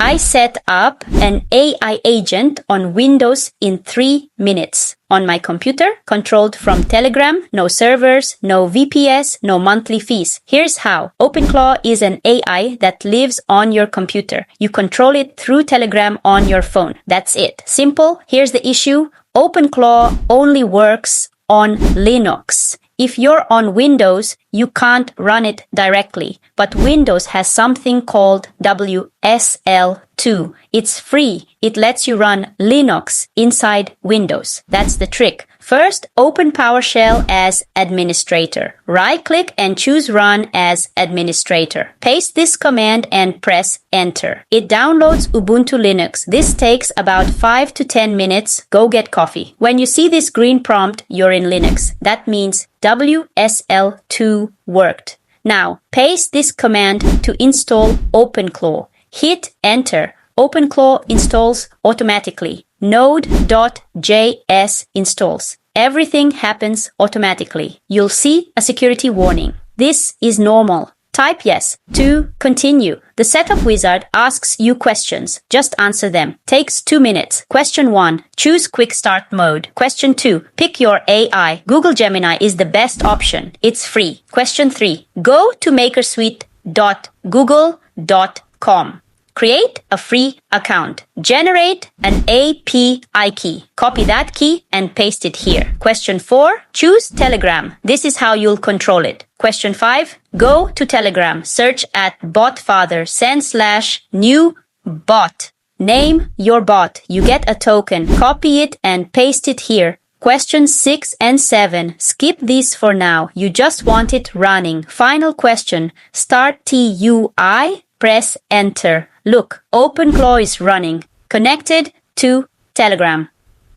I set up an AI agent on Windows in 3 minutes. On my computer, controlled from Telegram, no servers, no VPS, no monthly fees. Here's how. OpenClaw is an AI that lives on your computer. You control it through Telegram on your phone. That's it. Simple. Here's the issue. OpenClaw only works on Linux. If you're on Windows, you can't run it directly. But Windows has something called WSL2. It's free. It lets you run Linux inside Windows. That's the trick. First, open PowerShell as administrator. Right-click and choose Run as administrator. Paste this command and press Enter. It downloads Ubuntu Linux. This takes about 5 to 10 minutes. Go get coffee. When you see this green prompt, you're in Linux. That means WSL2 worked. Now, paste this command to install OpenClaw. Hit Enter. OpenClaw installs automatically. Node.js installs. Everything happens automatically. You'll see a security warning. This is normal. Type yes to continue. The setup wizard asks you questions. Just answer them. Takes 2 minutes. Question 1. Choose quick start mode. Question 2. Pick your AI. Google Gemini is the best option. It's free. Question 3. Go to makersuite.google.com. Create a free account. Generate an API key. Copy that key and paste it here. Question 4. Choose Telegram. This is how you'll control it. Question 5. Go to Telegram. Search at botfather. Send /new bot. Name your bot. You get a token. Copy it and paste it here. Questions 6 and 7. Skip these for now. You just want it running. Final question. Start TUI. Press Enter. Look, OpenClaw is running. Connected to Telegram.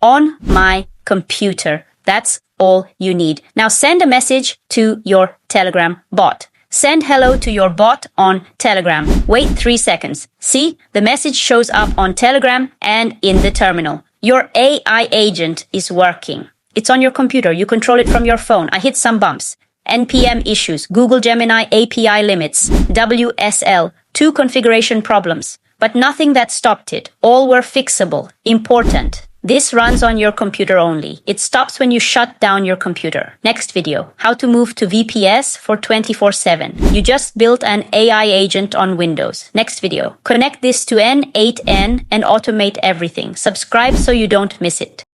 On my computer. That's all you need. Now send a message to your Telegram bot. Send hello to your bot on Telegram. Wait 3 seconds. See? The message shows up on Telegram and in the terminal. Your AI agent is working. It's on your computer. You control it from your phone. I hit some bumps. NPM issues, Google Gemini API limits, WSL, 2 configuration problems. But nothing that stopped it. All were fixable. Important. This runs on your computer only. It stops when you shut down your computer. Next video, how to move to VPS for 24/7. You just built an AI agent on Windows. Next video, connect this to N8N and automate everything. Subscribe so you don't miss it.